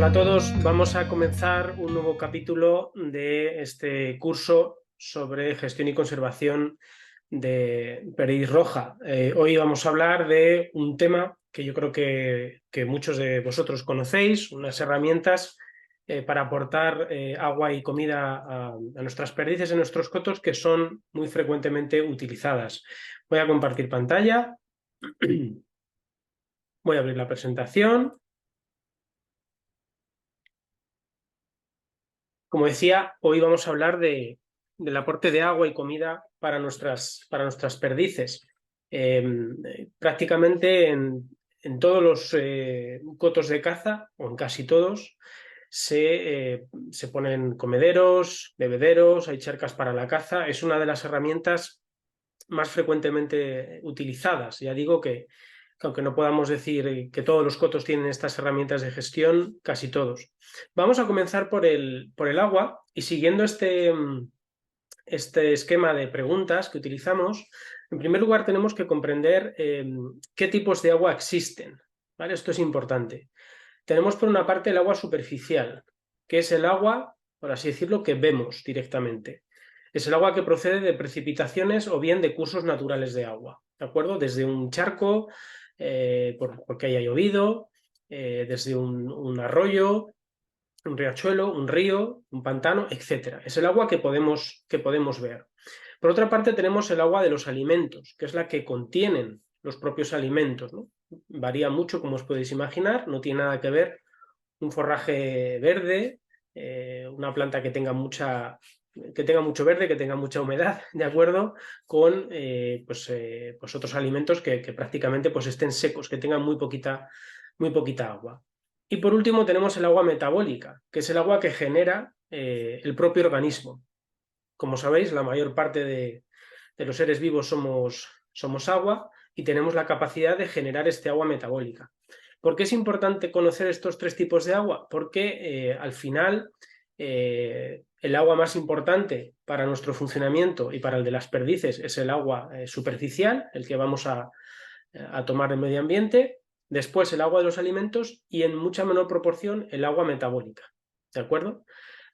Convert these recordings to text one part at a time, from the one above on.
Hola a todos, vamos a comenzar un nuevo capítulo de este curso sobre gestión y conservación de perdiz roja. Hoy vamos a hablar de un tema que yo creo que muchos de vosotros conocéis, unas herramientas para aportar agua y comida a nuestras perdices en nuestros cotos que son muy frecuentemente utilizadas. Voy a compartir pantalla, voy a abrir la presentación. Como decía, hoy vamos a hablar del aporte de agua y comida para nuestras perdices. Prácticamente en todos los cotos de caza, o en casi todos, se ponen comederos, bebederos, hay charcas para la caza. Es una de las herramientas más frecuentemente utilizadas. Ya digo que aunque no podamos decir que todos los cotos tienen estas herramientas de gestión, casi todos. Vamos a comenzar por el agua y siguiendo este esquema de preguntas que utilizamos, en primer lugar tenemos que comprender qué tipos de agua existen, ¿vale? Esto es importante. Tenemos por una parte el agua superficial, que es el agua, por así decirlo, que vemos directamente. Es el agua que procede de precipitaciones o bien de cursos naturales de agua, ¿de acuerdo? Desde un charco, porque haya llovido, desde un arroyo, un riachuelo, un río, un pantano, etcétera. Es el agua que podemos ver. Por otra parte, tenemos el agua de los alimentos, que es la que contienen los propios alimentos, ¿no? Varía mucho, como os podéis imaginar, no tiene nada que ver un forraje verde, una planta que tenga mucho verde, que tenga mucha humedad, ¿de acuerdo? Con pues otros alimentos que prácticamente pues estén secos, que tengan muy poquita agua. Y por último tenemos el agua metabólica, que es el agua que genera el propio organismo. Como sabéis, la mayor parte de los seres vivos somos agua y tenemos la capacidad de generar este agua metabólica. ¿Por qué es importante conocer estos tres tipos de agua? Porque al final el agua más importante para nuestro funcionamiento y para el de las perdices es el agua superficial, el que vamos a tomar en medio ambiente, después el agua de los alimentos y en mucha menor proporción el agua metabólica. ¿De acuerdo?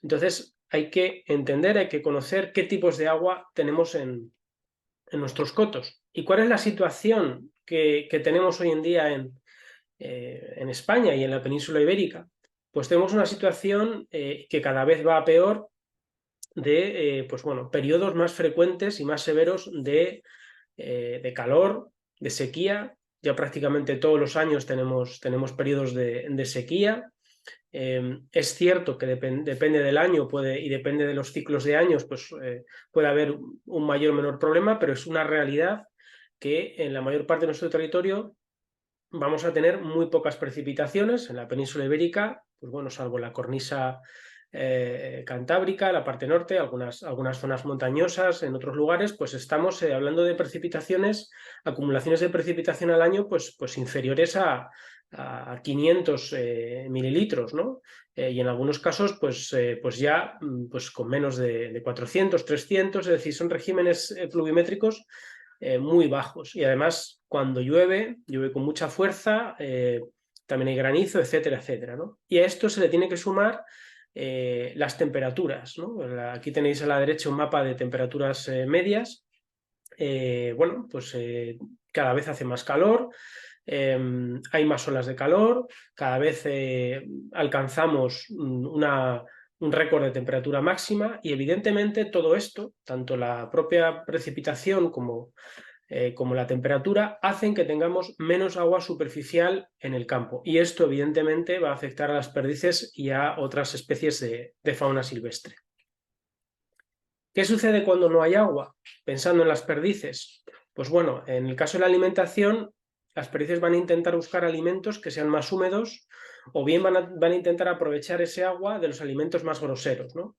Entonces hay que entender, hay que conocer qué tipos de agua tenemos en nuestros cotos y cuál es la situación que tenemos hoy en día en España y en la península ibérica. Pues tenemos una situación que cada vez va a peor de pues bueno, periodos más frecuentes y más severos de calor, de sequía. Ya prácticamente todos los años tenemos periodos de sequía. Es cierto que depende del año y depende de los ciclos de años, pues puede haber un mayor o menor problema, pero es una realidad que en la mayor parte de nuestro territorio vamos a tener muy pocas precipitaciones. En la península ibérica, pues bueno, salvo la cornisa cantábrica, la parte norte, algunas zonas montañosas, en otros lugares, pues estamos hablando de precipitaciones, acumulaciones de precipitación al año, pues inferiores a 500 mililitros, ¿no? Y en algunos casos, pues ya pues con menos de 400, 300, es decir, son regímenes pluviométricos muy bajos. Y además, cuando llueve con mucha fuerza, también hay granizo, etcétera, etcétera, ¿no? Y a esto se le tiene que sumar las temperaturas, ¿no? Aquí tenéis a la derecha un mapa de temperaturas medias. Bueno, pues cada vez hace más calor, hay más olas de calor, cada vez alcanzamos un récord de temperatura máxima y evidentemente todo esto, tanto la propia precipitación como la temperatura, hacen que tengamos menos agua superficial en el campo y esto evidentemente va a afectar a las perdices y a otras especies de fauna silvestre. ¿Qué sucede cuando no hay agua? Pensando en las perdices. Pues bueno, en el caso de la alimentación, las perdices van a intentar buscar alimentos que sean más húmedos o bien van a intentar aprovechar ese agua de los alimentos más groseros, ¿no?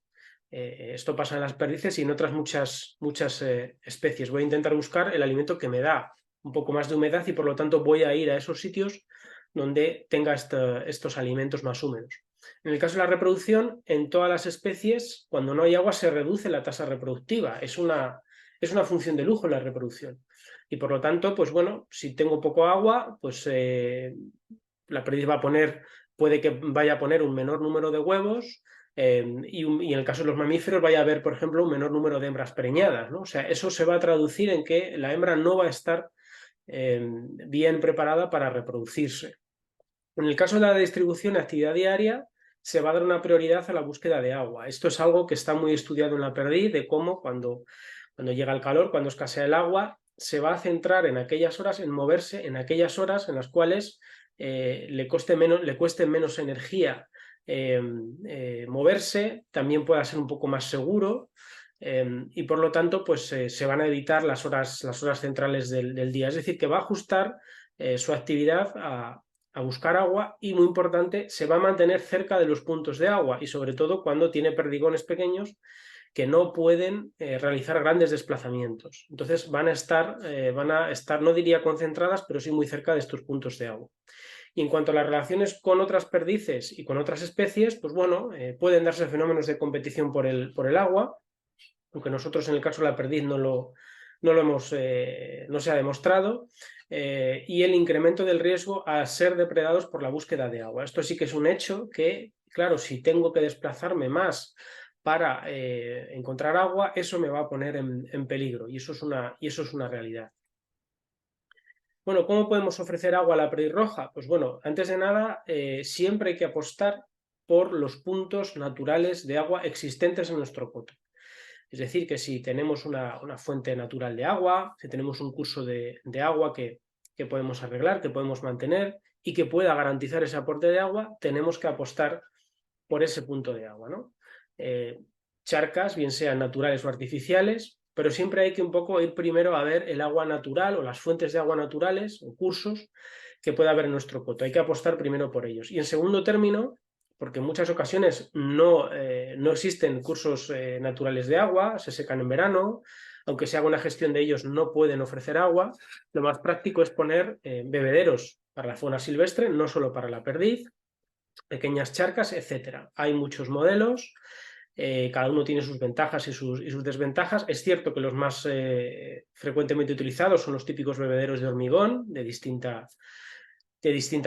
Esto pasa en las perdices y en otras muchas especies. Voy a intentar buscar el alimento que me da un poco más de humedad y por lo tanto voy a ir a esos sitios donde tenga estos alimentos más húmedos. En el caso de la reproducción, en todas las especies, cuando no hay agua se reduce la tasa reproductiva. Es una función de lujo la reproducción. Y por lo tanto, pues bueno, si tengo poco agua, pues la perdiz va a poner puede que vaya a poner un menor número de huevos y en el caso de los mamíferos vaya a haber, por ejemplo, un menor número de hembras preñadas, ¿no? O sea, eso se va a traducir en que la hembra no va a estar bien preparada para reproducirse. En el caso de la distribución de actividad diaria, se va a dar una prioridad a la búsqueda de agua. Esto es algo que está muy estudiado en la perdiz, de cómo cuando llega el calor, cuando escasea el agua, se va a centrar en aquellas horas, en moverse en aquellas horas en las cuales le cueste menos energía moverse, también pueda ser un poco más seguro. Y por lo tanto, pues se van a evitar las horas centrales del día. Es decir, que va a ajustar su actividad a buscar agua y, muy importante, se va a mantener cerca de los puntos de agua y sobre todo cuando tiene perdigones pequeños que no pueden realizar grandes desplazamientos. Entonces van a estar, no diría concentradas, pero sí muy cerca de estos puntos de agua. Y en cuanto a las relaciones con otras perdices y con otras especies, pues bueno, pueden darse fenómenos de competición por el agua, aunque nosotros en el caso de la perdiz no se ha demostrado, y el incremento del riesgo a ser depredados por la búsqueda de agua. Esto sí que es un hecho que, claro, si tengo que desplazarme más para encontrar agua, eso me va a poner en peligro y eso es una realidad. Bueno, ¿cómo podemos ofrecer agua a la perdiz roja? Pues bueno, antes de nada, siempre hay que apostar por los puntos naturales de agua existentes en nuestro coto. Es decir, que si tenemos una fuente natural de agua, si tenemos un curso de agua que podemos arreglar, que podemos mantener y que pueda garantizar ese aporte de agua, tenemos que apostar por ese punto de agua, ¿no? Charcas, bien sean naturales o artificiales, pero siempre hay que un poco ir primero a ver el agua natural o las fuentes de agua naturales o cursos que pueda haber en nuestro coto. Hay que apostar primero por ellos. Y en segundo término, porque en muchas ocasiones no existen cursos naturales de agua, se secan en verano, aunque se haga una gestión de ellos no pueden ofrecer agua, lo más práctico es poner bebederos para la fauna silvestre, no solo para la perdiz, pequeñas charcas, etcétera. Hay muchos modelos, cada uno tiene sus ventajas y sus desventajas. Es cierto que los más frecuentemente utilizados son los típicos bebederos de hormigón de distinta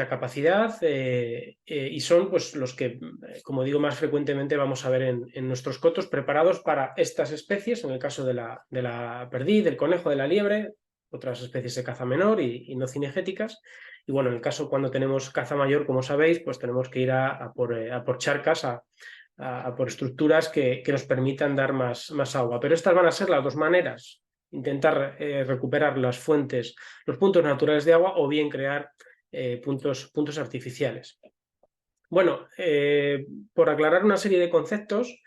capacidad y son pues los que, como digo, más frecuentemente vamos a ver en nuestros cotos preparados para estas especies, en el caso de la perdiz, del conejo, de la liebre, otras especies de caza menor y no cinegéticas. Y bueno, en el caso cuando tenemos caza mayor, como sabéis, pues tenemos que ir a por charcas, a por estructuras que nos permitan dar más agua. Pero estas van a ser las dos maneras: intentar recuperar las fuentes, los puntos naturales de agua, o bien crear puntos artificiales. Bueno, por aclarar una serie de conceptos,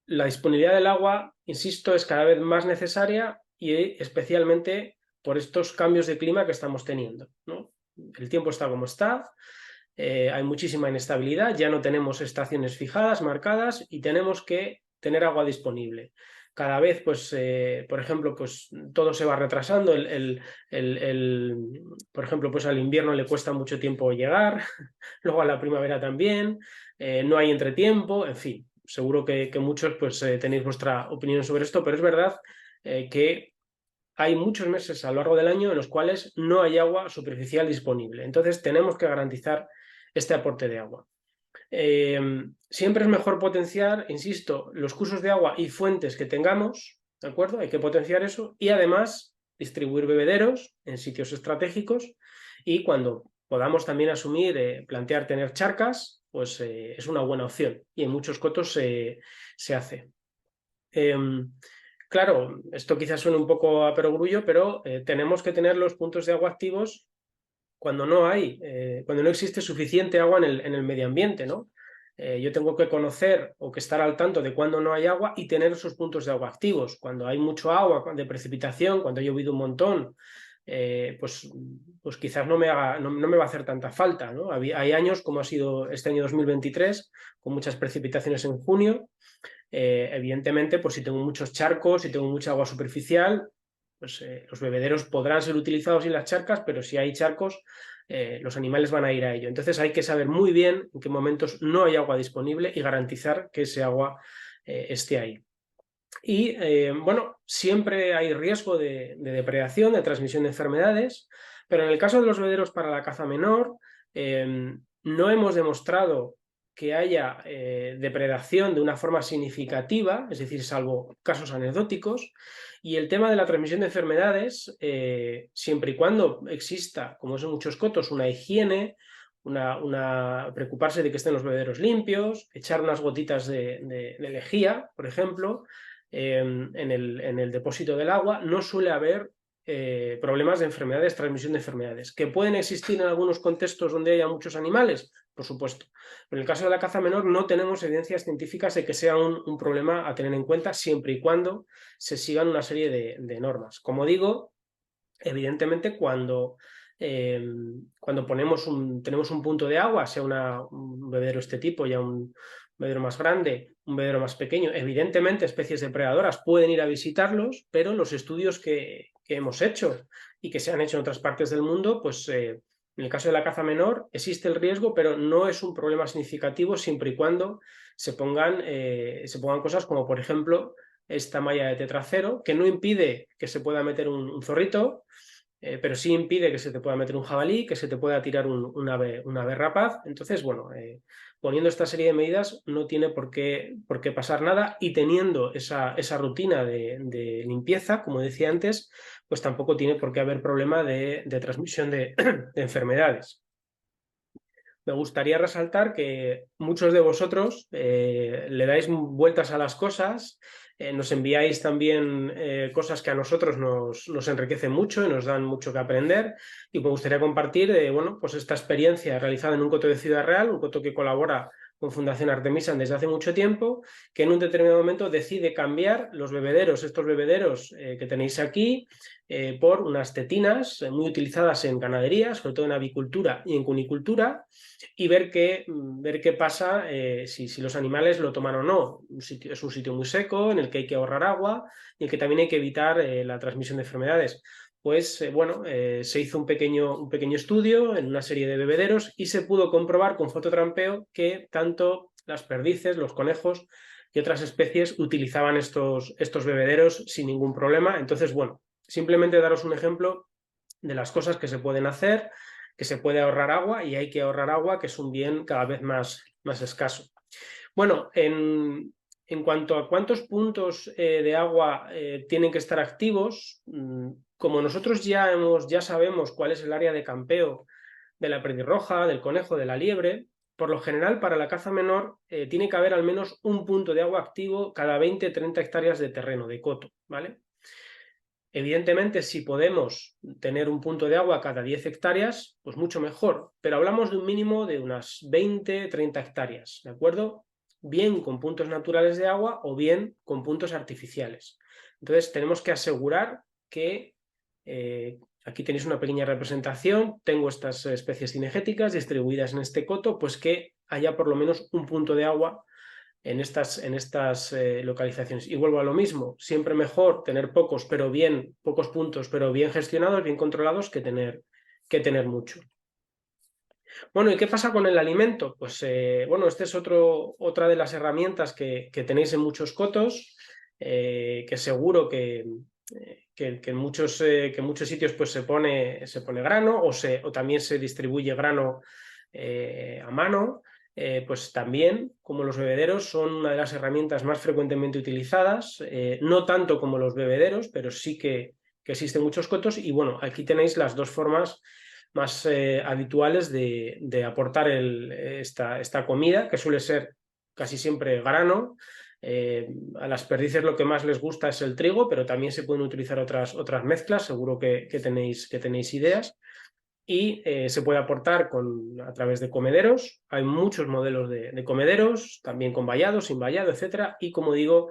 la disponibilidad del agua, insisto, es cada vez más necesaria y especialmente por estos cambios de clima que estamos teniendo, ¿no? El tiempo está como está, hay muchísima inestabilidad, ya no tenemos estaciones fijadas, marcadas, y tenemos que tener agua disponible. Cada vez, pues, por ejemplo, pues todo se va retrasando. Por ejemplo, pues al invierno le cuesta mucho tiempo llegar, luego a la primavera también, no hay entretiempo, en fin. Seguro que muchos pues tenéis vuestra opinión sobre esto, pero es verdad que hay muchos meses a lo largo del año en los cuales no hay agua superficial disponible. Entonces tenemos que garantizar este aporte de agua. Siempre es mejor potenciar, insisto, los cursos de agua y fuentes que tengamos, ¿de acuerdo? Hay que potenciar eso y además distribuir bebederos en sitios estratégicos, y cuando podamos también asumir, plantear tener charcas, pues es una buena opción y en muchos cotos se hace. Claro, esto quizás suene un poco a perogrullo, pero tenemos que tener los puntos de agua activos cuando no existe suficiente agua en el medio ambiente, ¿no? Yo tengo que conocer o que estar al tanto de cuando no hay agua y tener esos puntos de agua activos. Cuando hay mucho agua de precipitación, cuando ha llovido un montón, pues quizás no me va a hacer tanta falta, ¿no? Hay años, como ha sido este año 2023, con muchas precipitaciones en junio. Evidentemente, pues si tengo muchos charcos, si tengo mucha agua superficial, pues los bebederos podrán ser utilizados en las charcas, pero si hay charcos, los animales van a ir a ello. Entonces hay que saber muy bien en qué momentos no hay agua disponible y garantizar que ese agua esté ahí. Y bueno, siempre hay riesgo de depredación, de transmisión de enfermedades, pero en el caso de los bebederos para la caza menor, no hemos demostrado que haya depredación de una forma significativa, es decir, salvo casos anecdóticos, y el tema de la transmisión de enfermedades, siempre y cuando exista, como es en muchos cotos, una higiene, preocuparse de que estén los bebederos limpios, echar unas gotitas de lejía, por ejemplo, en el depósito del agua, no suele haber problemas de enfermedades, transmisión de enfermedades. ¿Que pueden existir en algunos contextos donde haya muchos animales? Por supuesto. Pero en el caso de la caza menor no tenemos evidencias científicas de que sea un problema a tener en cuenta siempre y cuando se sigan una serie de normas. Como digo, evidentemente cuando tenemos un punto de agua, sea un bebedero este tipo, ya un bebedero más grande, un bebedero más pequeño, evidentemente especies depredadoras pueden ir a visitarlos, pero los estudios que hemos hecho y que se han hecho en otras partes del mundo, pues en el caso de la caza menor existe el riesgo, pero no es un problema significativo siempre y cuando se pongan cosas como, por ejemplo, esta malla de tetracero, que no impide que se pueda meter un zorrito, pero sí impide que se te pueda meter un jabalí, que se te pueda tirar un ave rapaz. Entonces, bueno, poniendo esta serie de medidas no tiene por qué pasar nada, y teniendo esa rutina de limpieza, como decía antes, pues tampoco tiene por qué haber problema de transmisión de enfermedades. Me gustaría resaltar que muchos de vosotros le dais vueltas a las cosas, nos enviáis también cosas que a nosotros nos enriquecen mucho y nos dan mucho que aprender, y me gustaría compartir bueno, pues esta experiencia realizada en un coto de Ciudad Real, un coto que colabora con Fundación Artemisa desde hace mucho tiempo, que en un determinado momento decide cambiar los bebederos, estos bebederos que tenéis aquí, por unas tetinas muy utilizadas en ganadería, sobre todo en avicultura y en cunicultura, y ver qué pasa si los animales lo toman o no. Es un sitio muy seco en el que hay que ahorrar agua y en el que también hay que evitar la transmisión de enfermedades. Pues bueno, se hizo un pequeño estudio en una serie de bebederos y se pudo comprobar con fototrampeo que tanto las perdices, los conejos y otras especies utilizaban estos bebederos sin ningún problema. Entonces, bueno, simplemente daros un ejemplo de las cosas que se pueden hacer, que se puede ahorrar agua, y hay que ahorrar agua, que es un bien cada vez más escaso. Bueno, en cuanto a cuántos puntos de agua tienen que estar activos, como nosotros ya sabemos cuál es el área de campeo de la pedirroja, del conejo, de la liebre, por lo general para la caza menor tiene que haber al menos un punto de agua activo cada 20-30 hectáreas de terreno, de coto, ¿vale? Evidentemente, si podemos tener un punto de agua cada 10 hectáreas, pues mucho mejor, pero hablamos de un mínimo de unas 20-30 hectáreas, ¿de acuerdo? Bien con puntos naturales de agua o bien con puntos artificiales. Entonces, tenemos que asegurar que, aquí tenéis una pequeña representación, tengo estas especies cinegéticas distribuidas en este coto, pues que haya por lo menos un punto de agua en estas localizaciones. Y vuelvo a lo mismo, siempre mejor tener pocos puntos, pero bien gestionados, bien controlados, que tener mucho. Bueno, ¿y qué pasa con el alimento? Pues bueno, esta es otra de las herramientas que tenéis en muchos cotos, que seguro que en muchos sitios pues se pone grano, o también se distribuye grano a mano. Pues también, como los bebederos, son una de las herramientas más frecuentemente utilizadas, no tanto como los bebederos, pero sí que existen muchos cotos. Y bueno, aquí tenéis las dos formas más habituales de aportar esta comida, que suele ser casi siempre grano. A las perdices lo que más les gusta es el trigo, pero también se pueden utilizar otras mezclas, seguro que tenéis ideas. Y se puede aportar a través de comederos. Hay muchos modelos de comederos, también con vallado, sin vallado, etcétera. Y como digo,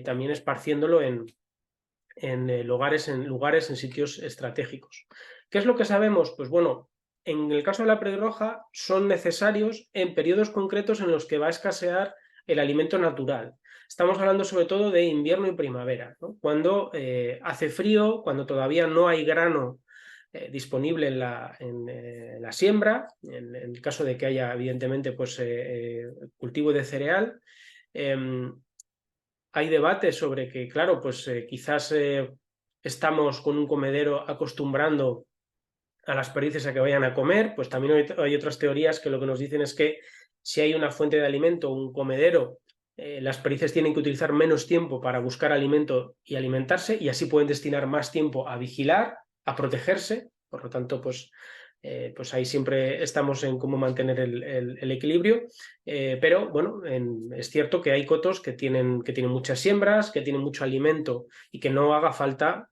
también esparciéndolo en lugares, en sitios estratégicos. ¿Qué es lo que sabemos? Pues bueno, en el caso de la pedirroja son necesarios en periodos concretos en los que va a escasear el alimento natural. Estamos hablando sobre todo de invierno y primavera, ¿no? Cuando hace frío, cuando todavía no hay grano disponible en la siembra, en el caso de que haya evidentemente pues, cultivo de cereal. Hay debate sobre que, claro, pues quizás estamos con un comedero acostumbrando a las perdices a que vayan a comer. Pues también hay otras teorías que lo que nos dicen es que si hay una fuente de alimento, un comedero, las perdices tienen que utilizar menos tiempo para buscar alimento y alimentarse, y así pueden destinar más tiempo a vigilar, a protegerse. Por lo tanto, pues ahí siempre estamos en cómo mantener el equilibrio. Pero bueno, es cierto que hay cotos que tienen muchas siembras, que tienen mucho alimento y que no haga falta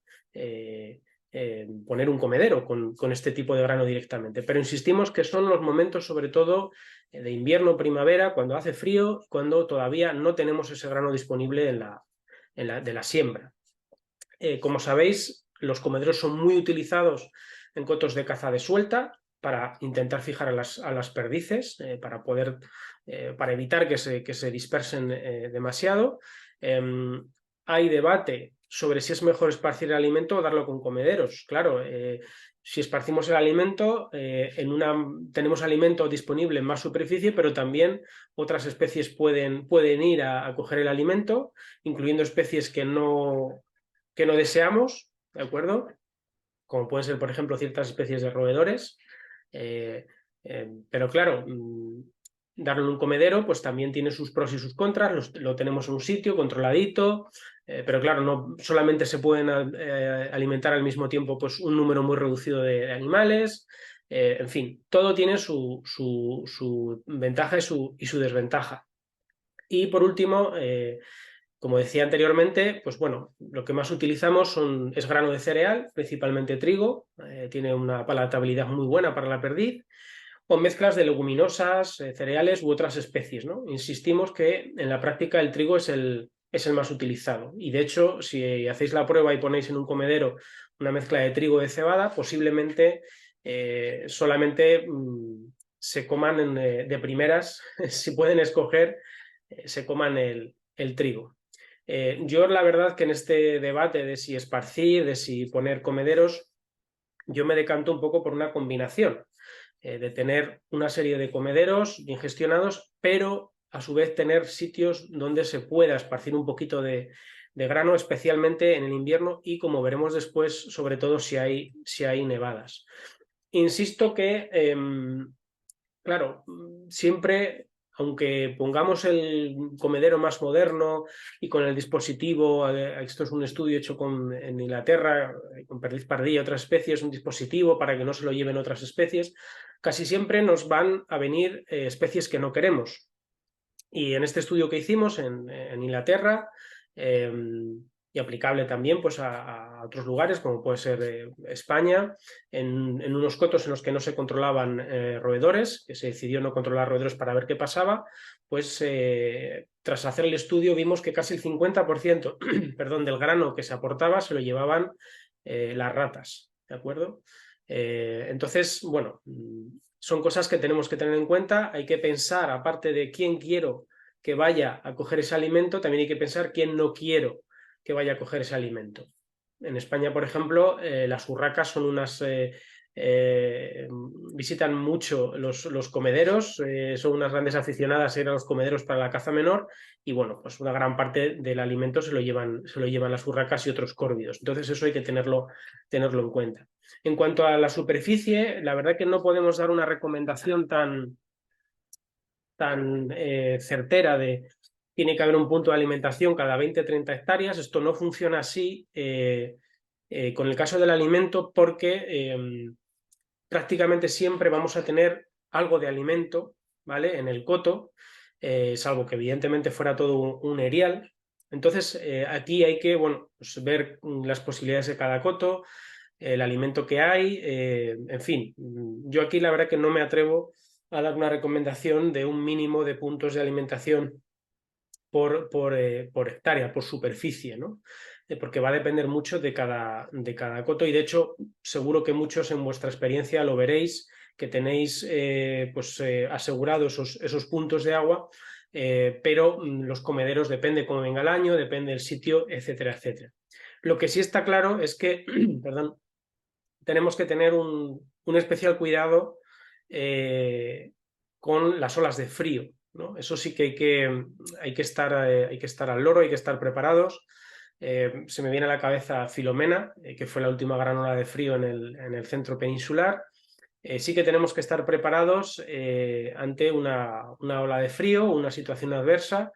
poner un comedero con este tipo de grano directamente. Pero insistimos que son los momentos, sobre todo de invierno, primavera, cuando hace frío, cuando todavía no tenemos ese grano disponible de la siembra. Como sabéis, los comederos son muy utilizados en cotos de caza de suelta para intentar fijar a las perdices, para evitar que se dispersen demasiado. Hay debate sobre si es mejor esparcir el alimento o darlo con comederos. Claro, si esparcimos el alimento, tenemos alimento disponible en más superficie, pero también otras especies pueden ir a coger el alimento, incluyendo especies que no deseamos, ¿de acuerdo? Como pueden ser, por ejemplo, ciertas especies de roedores. Pero claro, darle un comedero pues también tiene sus pros y sus contras. Lo tenemos en un sitio controladito, pero claro, no solamente se pueden alimentar al mismo tiempo pues un número muy reducido de animales. En fin, todo tiene su ventaja y su desventaja. Y por último, como decía anteriormente, pues bueno, lo que más utilizamos es grano de cereal, principalmente trigo, tiene una palatabilidad muy buena para la perdiz, o mezclas de leguminosas, cereales u otras especies, ¿no? Insistimos que en la práctica el trigo es el más utilizado, y de hecho, si hacéis la prueba y ponéis en un comedero una mezcla de trigo y de cebada, posiblemente solamente se coman de primeras, si pueden escoger, se coman el trigo. Yo la verdad que en este debate de si esparcir, de si poner comederos, yo me decanto un poco por una combinación, de tener una serie de comederos bien gestionados, pero a su vez tener sitios donde se pueda esparcir un poquito de grano, especialmente en el invierno y, como veremos después, sobre todo si hay nevadas. Insisto que, claro, siempre, aunque pongamos el comedero más moderno y con el dispositivo, esto es un estudio hecho en Inglaterra, con perdiz pardilla y otras especies, un dispositivo para que no se lo lleven otras especies, casi siempre nos van a venir especies que no queremos. Y en este estudio que hicimos en Inglaterra, eh, y aplicable también pues, a otros lugares, como puede ser España, en unos cotos en los que no se controlaban roedores, que se decidió no controlar roedores para ver qué pasaba, pues tras hacer el estudio vimos que casi el 50% perdón, del grano que se aportaba se lo llevaban las ratas, ¿de acuerdo? Entonces, bueno, son cosas que tenemos que tener en cuenta. Hay que pensar, aparte de quién quiero que vaya a coger ese alimento, también hay que pensar quién no quiero que vaya a coger ese alimento. En España, por ejemplo, las urracas son visitan mucho los comederos, son unas grandes aficionadas a ir a los comederos para la caza menor, y bueno, pues una gran parte del alimento se lo llevan las urracas y otros córvidos. Entonces eso hay que tenerlo en cuenta. En cuanto a la superficie, la verdad que no podemos dar una recomendación tan certera de tiene que haber un punto de alimentación cada 20-30 hectáreas. Esto no funciona así con el caso del alimento, porque prácticamente siempre vamos a tener algo de alimento, ¿vale?, en el coto, salvo que evidentemente fuera todo un erial. Entonces, aquí hay que, bueno, pues ver las posibilidades de cada coto, el alimento que hay, en fin. Yo aquí la verdad que no me atrevo a dar una recomendación de un mínimo de puntos de alimentación por hectárea, por superficie, ¿no? Porque va a depender mucho de cada coto, y de hecho seguro que muchos en vuestra experiencia lo veréis, que tenéis asegurados esos puntos de agua, pero los comederos depende cómo venga el año, depende del sitio, etcétera, etcétera. Lo que sí está claro es que, perdón, tenemos que tener un especial cuidado con las olas de frío, ¿no? Eso sí que hay que estar al loro, hay que estar preparados, Se me viene a la cabeza Filomena, que fue la última gran ola de frío en el centro peninsular. Sí que tenemos que estar preparados ante una ola de frío, una situación adversa,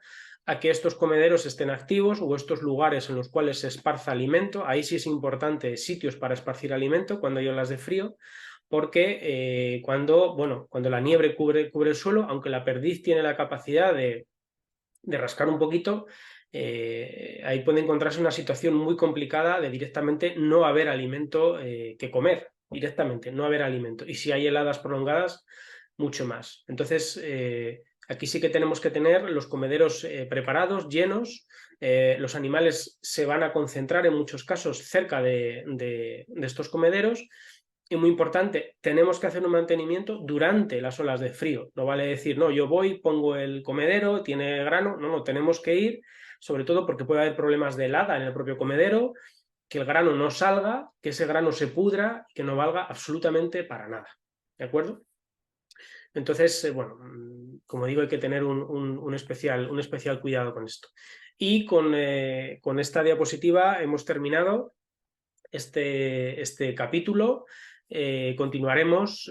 a que estos comederos estén activos o estos lugares en los cuales se esparza alimento. Ahí sí es importante sitios para esparcir alimento cuando hay olas de frío, porque cuando la nieve cubre el suelo, aunque la perdiz tiene la capacidad de rascar un poquito, ahí puede encontrarse una situación muy complicada de directamente no haber alimento que comer, directamente, no haber alimento. Y si hay heladas prolongadas, mucho más. Entonces, aquí sí que tenemos que tener los comederos preparados, llenos. Los animales se van a concentrar en muchos casos cerca de estos comederos. Y muy importante, tenemos que hacer un mantenimiento durante las olas de frío. No vale decir, no, yo voy, pongo el comedero, tiene grano. No, tenemos que ir, sobre todo porque puede haber problemas de helada en el propio comedero, que el grano no salga, que ese grano se pudra, que no valga absolutamente para nada. ¿De acuerdo? Entonces, bueno, como digo, hay que tener un especial cuidado con esto. Y con esta diapositiva hemos terminado este capítulo. Continuaremos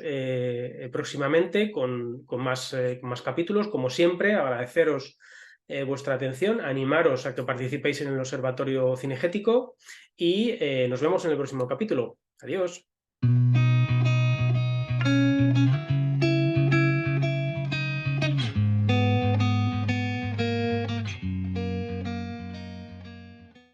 próximamente con más capítulos. Como siempre, agradeceros vuestra atención, animaros a que participéis en el Observatorio Cinegético y nos vemos en el próximo capítulo. Adiós.